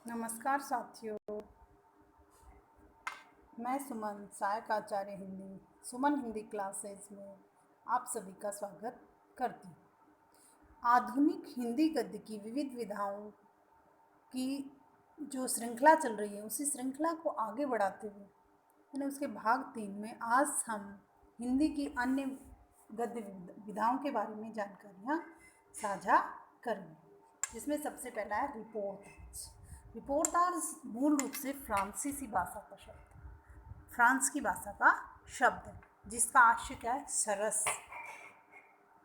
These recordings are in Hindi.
नमस्कार साथियों, मैं सुमन सहायक आचार्य हिंदी सुमन हिंदी क्लासेस में आप सभी का स्वागत करती हूँ। आधुनिक हिंदी गद्य की विविध विधाओं की जो श्रृंखला चल रही है उसी श्रृंखला को आगे बढ़ाते हुए यानी उसके भाग 3 में आज हम हिंदी की अन्य गद्य विधाओं के बारे में जानकारियाँ साझा करेंगे, जिसमें सबसे पहला है रिपोर्टाज। रिपोर्टाज मूल रूप से फ्रांसीसी भाषा का शब्द है, फ्रांस की भाषा का शब्द है, जिसका आशय क्या है? सरस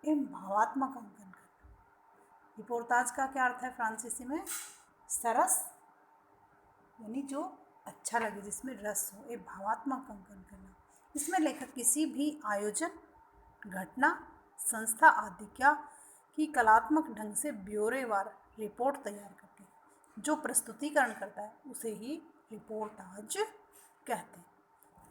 एवं भावात्मक अंकन करना। रिपोर्टाज का क्या अर्थ है फ्रांसीसी में? सरस यानी जो अच्छा लगे, जिसमें रस हो, एक भावात्मक अंकन करना। इसमें लेखक किसी भी आयोजन, घटना, संस्था आदि क्या की कलात्मक ढंग से ब्यौरेवार रिपोर्ट तैयार करते हैं। जो प्रस्तुतिकरण करता है उसे ही रिपोर्टाज कहते हैं।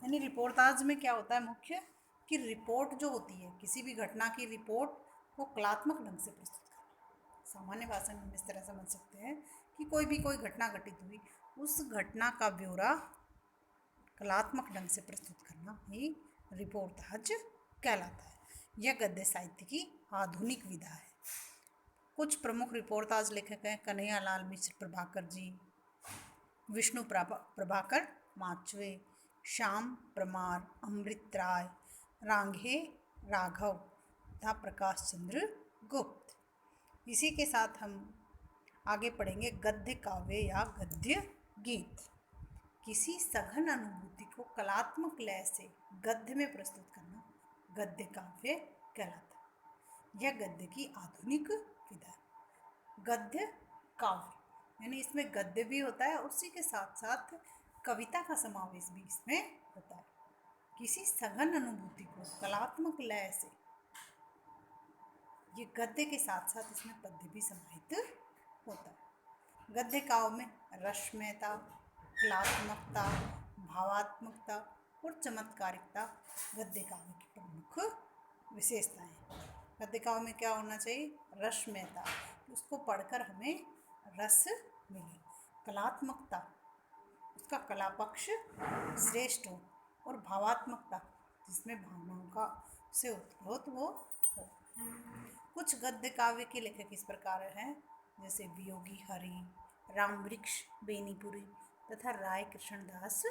यानी रिपोर्टाज में क्या होता है मुख्य कि रिपोर्ट जो होती है किसी भी घटना की रिपोर्ट को कलात्मक ढंग से प्रस्तुत करना। सामान्य भाषा में हम इस तरह समझ सकते हैं कि कोई घटना घटित हुई, उस घटना का ब्यौरा कलात्मक ढंग से प्रस्तुत करना ही रिपोर्टाज कहलाता है। यह गद्य साहित्य की आधुनिक विधा है। कुछ प्रमुख रिपोर्टाज लेखक हैं कन्हैयालाल मिश्र प्रभाकर जी, विष्णु प्रभाकर माचवे, श्याम परमार, अमृत राय, रांघे राघव तथा प्रकाश चंद्र गुप्त। इसी के साथ हम आगे पढ़ेंगे गद्य काव्य या गद्य गीत। किसी सघन अनुभूति को कलात्मक लय से गद्य में प्रस्तुत करना गद्य काव्य कहलाता है। यह गद्य की आधुनिक विधा। गद्य काव्य यानी इसमें गद्य भी होता है, उसी के साथ साथ कविता का समावेश भी इसमें होता है। किसी सघन अनुभूति को कलात्मक लय से, ये गद्य के साथ साथ इसमें पद्य भी समाहित होता है। गद्य काव्य में रसमयता, कलात्मकता, भावात्मकता और चमत्कारिकता गद्य काव्य की प्रमुख विशेषताएं। गद्य काव्य में क्या होना चाहिए? रसमयता, उसको पढ़कर हमें रस मिले। कलात्मकता, उसका कला पक्ष श्रेष्ठ हो। और भावात्मकता, जिसमें भावनाओं का से उत्प्रोत वो हो। कुछ गद्य काव्य के लेखक इस प्रकार हैं जैसे वियोगी हरि, रामवृक्ष बेनीपुरी तथा राय कृष्णदास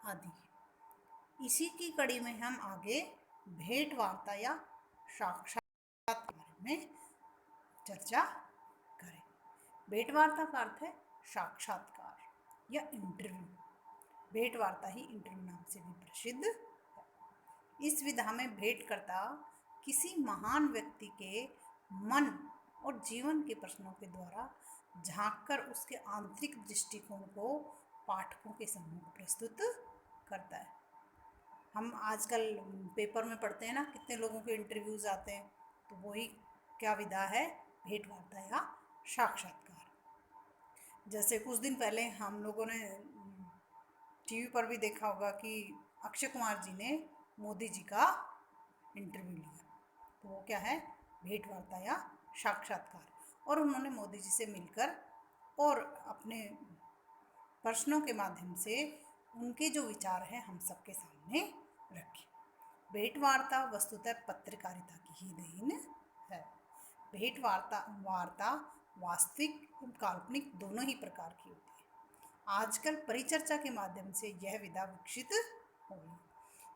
आदि। इसी की कड़ी में हम आगे भेंट वार्ता या साक्षात्कार के बारे में चर्चा करें। भेंट वार्ता का अर्थ है साक्षात्कार या इंटरव्यू। भेंट वार्ता ही इंटरव्यू नाम से भी प्रसिद्ध है। इस विधा में भेंटकर्ता किसी महान व्यक्ति के मन और जीवन के प्रश्नों के द्वारा झांककर उसके आंतरिक दृष्टिकोण को पाठकों के सम्मुख प्रस्तुत करता है। हम आजकल पेपर में पढ़ते हैं ना, कितने लोगों के इंटरव्यूज आते हैं, तो वही क्या विधा है? भेंट वार्ता या साक्षात्कार। जैसे कुछ दिन पहले हम लोगों ने टीवी पर भी देखा होगा कि अक्षय कुमार जी ने मोदी जी का इंटरव्यू लिया, तो वो क्या है? भेंट वार्ता या साक्षात्कार। और उन्होंने मोदी जी से मिलकर और अपने प्रश्नों के माध्यम से उनके जो विचार हैं हम सबके सामने रखे। भेंट वार्ता वस्तुतः पत्रकारिता की ही देन है। भेंट वार्ता वास्तविक और काल्पनिक दोनों ही प्रकार की होती है। आजकल परिचर्चा के माध्यम से यह विधा विकसित हो गई।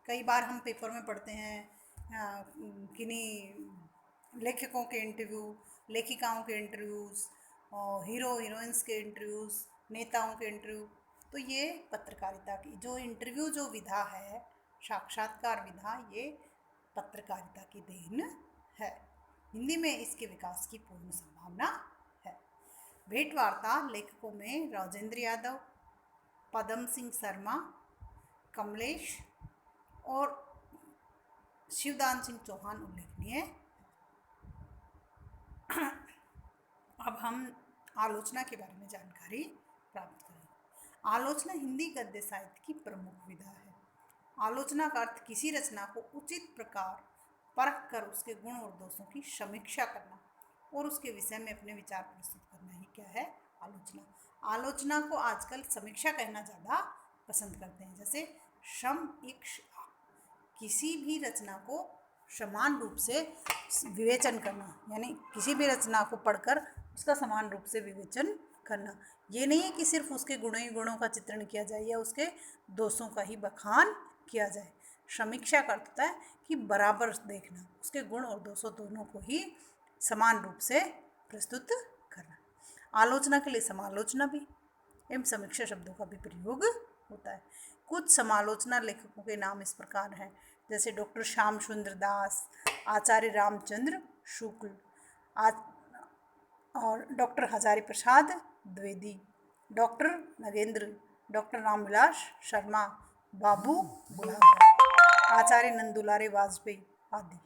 कई बार हम पेपर में पढ़ते हैं किन्हीं लेखकों के इंटरव्यू, लेखिकाओं के इंटरव्यूज़, और हीरो हीरोइंस के इंटरव्यूज़, नेताओं के इंटरव्यू। तो ये पत्रकारिता की जो इंटरव्यू जो विधा है, साक्षात्कार विधा, ये पत्रकारिता की देन है। हिंदी में इसके विकास की पूर्ण संभावना है। भेंट वार्ता लेखकों में राजेंद्र यादव, पदम सिंह शर्मा, कमलेश और शिवदान सिंह चौहान उल्लेखनीय। अब हम आलोचना के बारे में जानकारी प्राप्त करें। आलोचना हिंदी गद्य साहित्य की प्रमुख विधा है। आलोचना का अर्थ किसी रचना को उचित प्रकार परख कर उसके गुण और दोषों की समीक्षा करना और उसके विषय में अपने विचार प्रस्तुत करना ही क्या है? आलोचना। आलोचना को आजकल समीक्षा कहना ज़्यादा पसंद करते हैं। जैसे समीक्षा, किसी भी रचना को समान रूप से विवेचन करना, यानी किसी भी रचना को पढ़कर उसका समान रूप से विवेचन करना। ये नहीं है कि सिर्फ उसके गुणों ही गुणों का चित्रण किया जाए या उसके दोषों का ही बखान किया जाए। समीक्षा का अर्थ होता है कि बराबर देखना, उसके गुण और दोषों दोनों को ही समान रूप से प्रस्तुत करना। आलोचना के लिए समालोचना भी एवं समीक्षा शब्दों का भी प्रयोग होता है। कुछ समालोचना लेखकों के नाम इस प्रकार हैं, जैसे डॉक्टर श्याम सुंदर दास, आचार्य रामचंद्र शुक्ल और doctor Hazari Prasad Dwivedi, doctor Nagendra, doctor Ramvilas Sharma, बाबू बुढ़ापा, आचार्य नंदुलारे वाजपेयी आदि।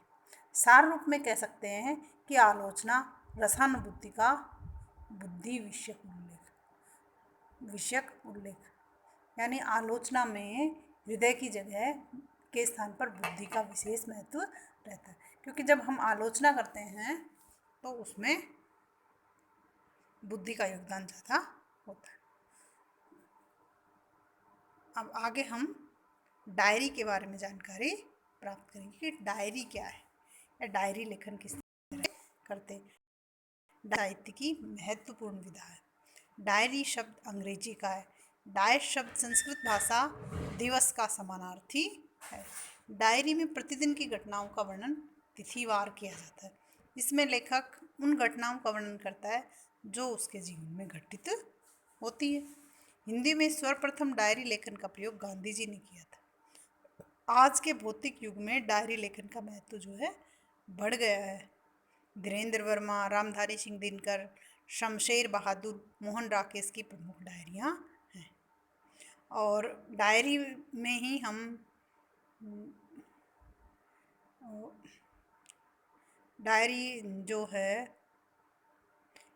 सार रूप में कह सकते हैं कि आलोचना रसानुभूति का बुद्धि विषयक उल्लेख, यानी आलोचना में हृदय की जगह के स्थान पर बुद्धि का विशेष महत्व रहता है, क्योंकि जब हम आलोचना करते हैं तो उसमें बुद्धि का योगदान ज़्यादा होता है। अब आगे हम डायरी के बारे में जानकारी प्राप्त करेंगे कि डायरी क्या है या डायरी लेखन किस तरह करते हैं। साहित्य की महत्वपूर्ण विधा है। डायरी शब्द अंग्रेजी का है। डायर शब्द संस्कृत भाषा दिवस का समानार्थी है। डायरी में प्रतिदिन की घटनाओं का वर्णन तिथिवार किया जाता है। इसमें लेखक उन घटनाओं का वर्णन करता है जो उसके जीवन में घटित होती है। हिंदी में सर्वप्रथम डायरी लेखन का प्रयोग गांधी जी ने किया था। आज के भौतिक युग में डायरी लेखन का महत्व जो है बढ़ गया है। धीरेन्द्र वर्मा, रामधारी सिंह दिनकर, शमशेर बहादुर, मोहन राकेश की प्रमुख डायरियाँ हैं। और डायरी में ही हम डायरी जो है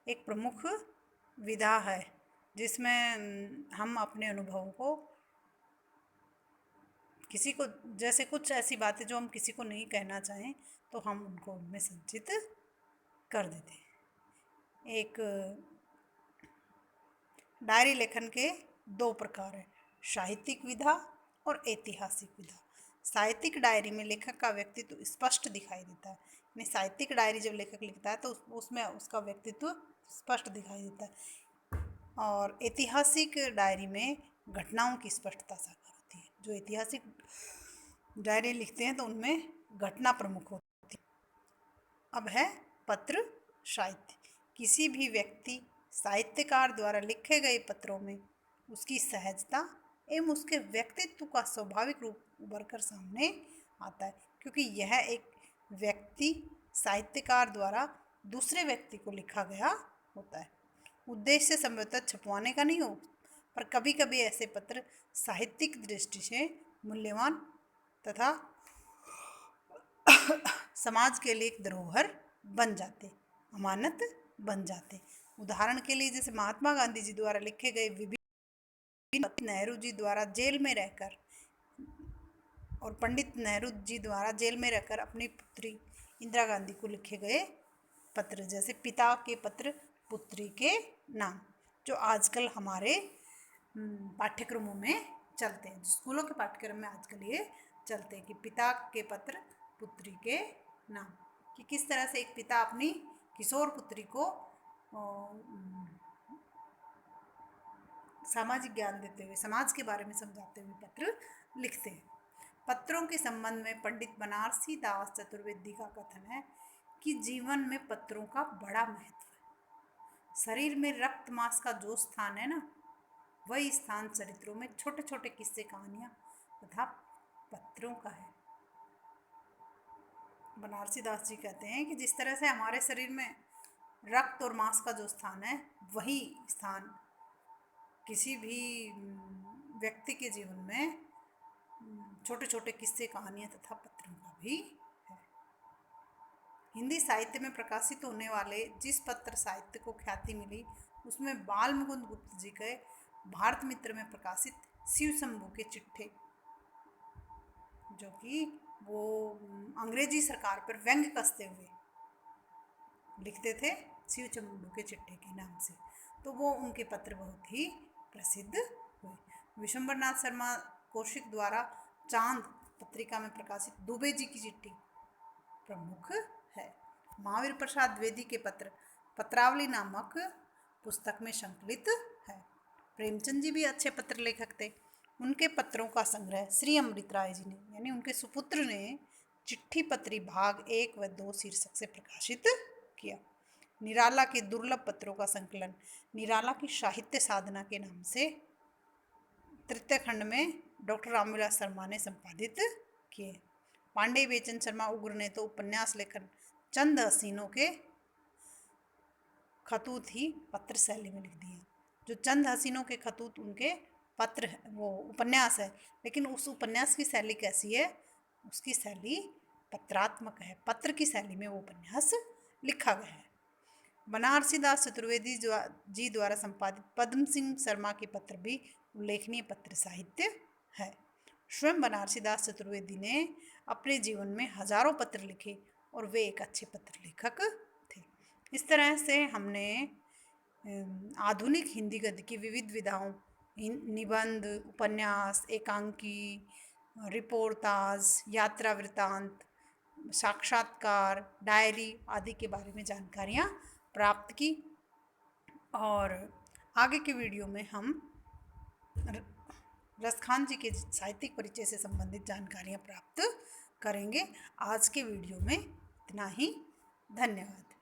एक प्रमुख विधा है जिसमें हम अपने अनुभवों को किसी को, जैसे कुछ ऐसी बातें जो हम किसी को नहीं कहना चाहें तो हम उनको उनमें संचित कर देते हैं। एक डायरी लेखन के दो प्रकार हैं, साहित्यिक विधा और ऐतिहासिक विधा। साहित्यिक डायरी में लेखक का व्यक्तित्व स्पष्ट दिखाई देता है, यानी साहित्यिक डायरी जब लेखक लिखता है तो उसमें उसका व्यक्तित्व स्पष्ट दिखाई देता है। और ऐतिहासिक डायरी में घटनाओं की स्पष्टता साकार होती है। जो ऐतिहासिक डायरी लिखते हैं तो उनमें घटना प्रमुख होती है। अब है पत्र साहित्य। किसी भी व्यक्ति साहित्यकार द्वारा लिखे गए पत्रों में उसकी सहजता एवं उसके व्यक्तित्व का स्वाभाविक रूप उभर कर सामने आता है, क्योंकि यह एक व्यक्ति साहित्यकार द्वारा दूसरे व्यक्ति को लिखा गया होता है। उद्देश्य संभवतः छपवाने का नहीं हो, पर कभी कभी ऐसे पत्र साहित्यिक दृष्टि से मूल्यवान तथा समाज के लिए एक धरोहर बन जाते, अमानत बन जाते। उदाहरण के लिए जैसे महात्मा गांधी जी द्वारा लिखे गए विभिन्न, नेहरू जी द्वारा जेल में रहकर और पंडित नेहरू जी द्वारा जेल में रहकर अपनी पुत्री इंदिरा गांधी को लिखे गए पत्र, जैसे पिता के पत्र पुत्री के नाम, जो आजकल हमारे पाठ्यक्रमों में चलते हैं, स्कूलों के पाठ्यक्रम में आजकल ये चलते हैं कि पिता के पत्र पुत्री के नाम, कि किस तरह से एक पिता अपनी किशोर पुत्री को सामाजिक ज्ञान देते हुए, समाज के बारे में समझाते हुए पत्र लिखते हैं। पत्रों के संबंध में पंडित बनारसी दास चतुर्वेदी का कथन है कि जीवन में पत्रों का बड़ा महत्व है। शरीर में रक्त मांस का जो स्थान है ना, वही स्थान चरित्रों में छोटे छोटे किस्से कहानियां तथा पत्रों का है। बनारसी दास जी कहते हैं कि जिस तरह से हमारे शरीर में रक्त और मांस का जो स्थान है, वही स्थान किसी भी व्यक्ति के जीवन में छोटे छोटे किस्से कहानियां तथा पत्रों का भी है। हिंदी साहित्य में प्रकाशित होने वाले जिस पत्र साहित्य को ख्याति मिली उसमें बाल मुकुंद गुप्त जी के भारत मित्र में प्रकाशित शिव शंभू के चिट्ठे, जो कि वो अंग्रेजी सरकार पर व्यंग्य कसते हुए लिखते थे, शिव चमुंडू के चिट्ठे के नाम से। तो वो उनके पत्र बहुत ही प्रसिद्ध हुए। विशंबर नाथ शर्मा कौशिक द्वारा चांद पत्रिका में प्रकाशित दुबे जी की चिट्ठी प्रमुख है। महावीर प्रसाद द्विवेदी के पत्र पत्रावली नामक पुस्तक में संकलित है। प्रेमचंद जी भी अच्छे पत्र लेखक थे। उनके पत्रों का संग्रह श्री अमृत राय जी ने यानी उनके सुपुत्र ने चिट्ठी पत्री भाग 1 व 2 शीर्षक से प्रकाशित किया। निराला के दुर्लभ पत्रों का संकलन निराला की साहित्य साधना के नाम से तृतीय खंड में डॉक्टर रामविलास शर्मा ने संपादित किए। पांडे बेचन शर्मा उग्र ने तो उपन्यास लेखन चंद हसीनों के खतूत ही पत्र शैली में लिख दिए। जो चंद हसीनों के खतूत उनके पत्र है, वो उपन्यास है, लेकिन उस उपन्यास की शैली कैसी है? उसकी शैली पत्रात्मक है। पत्र की शैली में वो उपन्यास लिखा गया है। बनारसी दास चतुर्वेदी जी द्वारा संपादित पद्म सिंह शर्मा के पत्र भी उल्लेखनीय पत्र साहित्य है। स्वयं बनारसी दास चतुर्वेदी ने अपने जीवन में हजारों पत्र लिखे और वे एक अच्छे पत्र लेखक थे। इस तरह से हमने आधुनिक हिंदी गद्य की विविध विधाओं निबंध, उपन्यास, एकांकी, रिपोर्टाज, यात्रा वृत्तांत, साक्षात्कार, डायरी आदि के बारे में जानकारियाँ प्राप्त की। और आगे के वीडियो में हम रसखान जी के साहित्यिक परिचय से संबंधित जानकारियाँ प्राप्त करेंगे। आज के वीडियो में इतना ही। धन्यवाद।